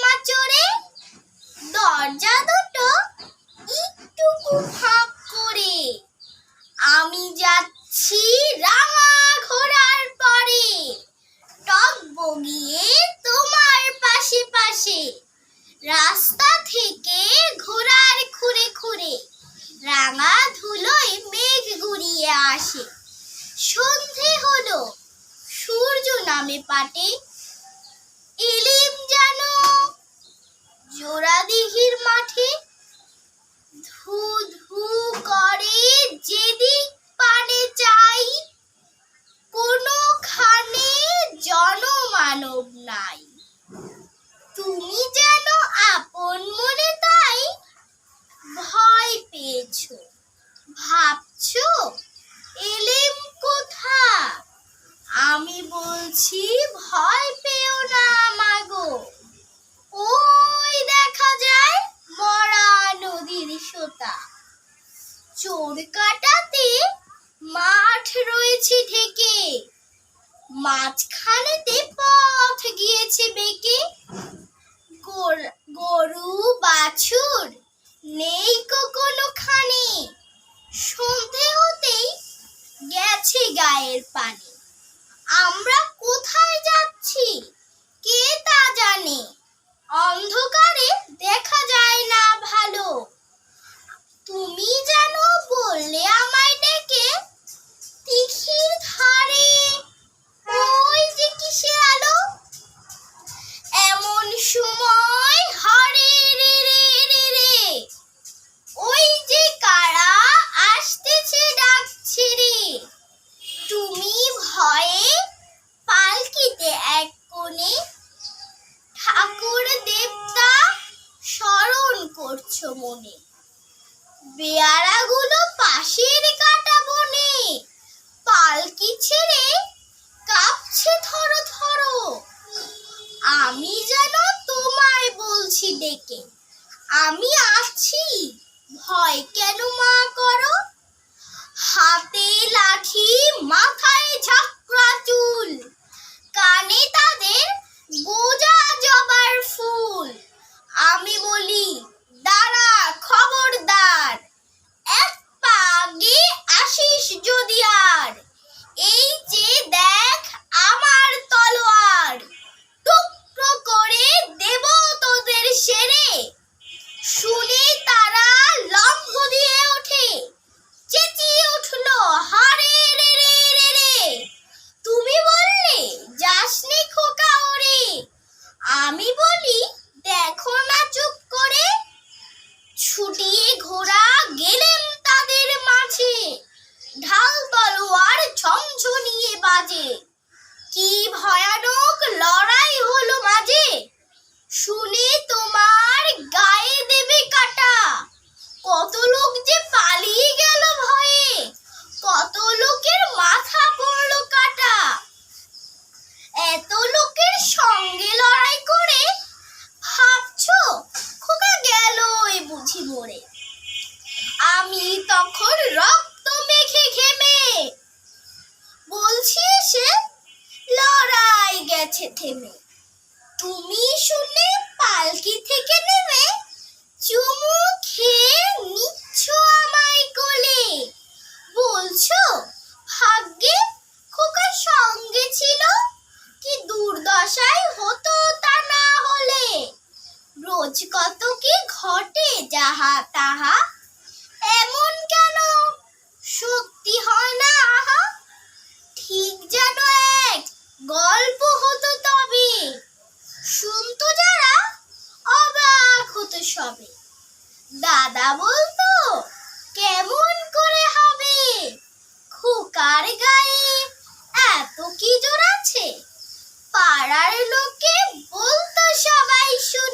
মাচরে, দরজা দুটো একটুকু ফাঁক করে। আমি যাচ্ছি রাঙা ঘোড়ার পরে, টক বগিয়ে তোমার পাশে পাশে। রাস্তা থেকে ঘোড়ার খুঁড়ে খুঁড়ে রাঙা ধুলোয় মেঘ গুড়িয়ে আসে। সন্ধে হলো, সূর্য নামে পাটে। এলিম যেন জোড়া দিঘির মাঠে। ধু ধু করে যেদিক পানে চাই, কোনোখানে জনমানব নাই। তুমি যেন আপন মনে তাই ভয় পেয়েছো, ভাবছো এলিম কোথা। আমি বলছি ভয় পেও না মাগো, ওই দেখা যায় মরা নদীর সোতা। চোর কাটাতে মাঠ রয়েছে ঢেকে, মাঝখানেতে পথ গিয়েছে বেঁকে। গরু বাছুর নেই কোনোখানে, সন্ধে হতেই গেছে গায়ের পানি। আমরা কোথায় যাচ্ছি কে তা জানে, অন্ধকারে দেখা যায় না ভালো। তুমি যেন বললে আমায় ডেকে, দিঘির ধারে ওই যে কিসের আলো। এমন সময় হরে রে রে রে রে, ওই যে কারা আসতেছে ডাকছে রে। তুমি ভয়ে পালকিতে এক কোণে ঠাকুর দেবতা স্মরণ করছো মনে। বেয়ারাগুলো পাশের কাটা বনে, পালকি ছেড়ে কাঁপছে থরো থরো। আমি যেন তোমায় বলছি ডেকে, আমি আছি, ভয় কেন মা করো। হাতে লাঠি, মাথায় ঝাঁকড়া চুল, কানে তাদের গোজা জবার ফুল। আমি বলি দাঁড়া খবরদার, এক পা আগে আসিস যদি আর। এই যে দেখ আমার তলোয়ার, টুকরো করে দেব তোদের সেরে। শুনে তারা লম্ফ দিয়ে ওঠে, চেঁচিয়ে উঠলো হরে রে রে রে রে। তুমি বললে যাসনি খোকা ওরে, আমি বলি দেখো না চুপ করে। ছুটিয়ে ঘোড়া গেলেন তাদের মাঝে, ঢাল তলোয়ার ঝনঝনিয়ে বাজে। কি ভয়ানক লড়াই হলো মাঝে, শুনে তোমার গায়ে দেবে কাটা। কত লোক যে পালিয়ে গেল ভয়ে, কত লোকের মাথা পড়লো কাটা। এত লোকের সঙ্গে লড়াই করে ভাবছো খোকা গেল এ বুঝি মরে। আমি তখন রক্ত মেখে ঘেমে বলছি এসে লড়াই গেছে থেমে। তুমি শুনে পালকি থেকে নেমে চুমু খেয়ে নিচ্ছ আমায় কোলে। বলছো ভাগ্যে খোকার সঙ্গে ছিল, কি দুর্দশায় হতো তা না হলে। রোজ কত কি ঘটে যাহা তাহা, এমন কেন সত্যি হয় না আহা। ঠিক যেন এক গল্প হতো তবে, শুনতো যারা অবাক হতো সবে। দাদা বলতো কেমন করে হবে, খোকার গায়ে এত কি জোর আছে। পাড়ার লোকে বলতো সবাই শুনে,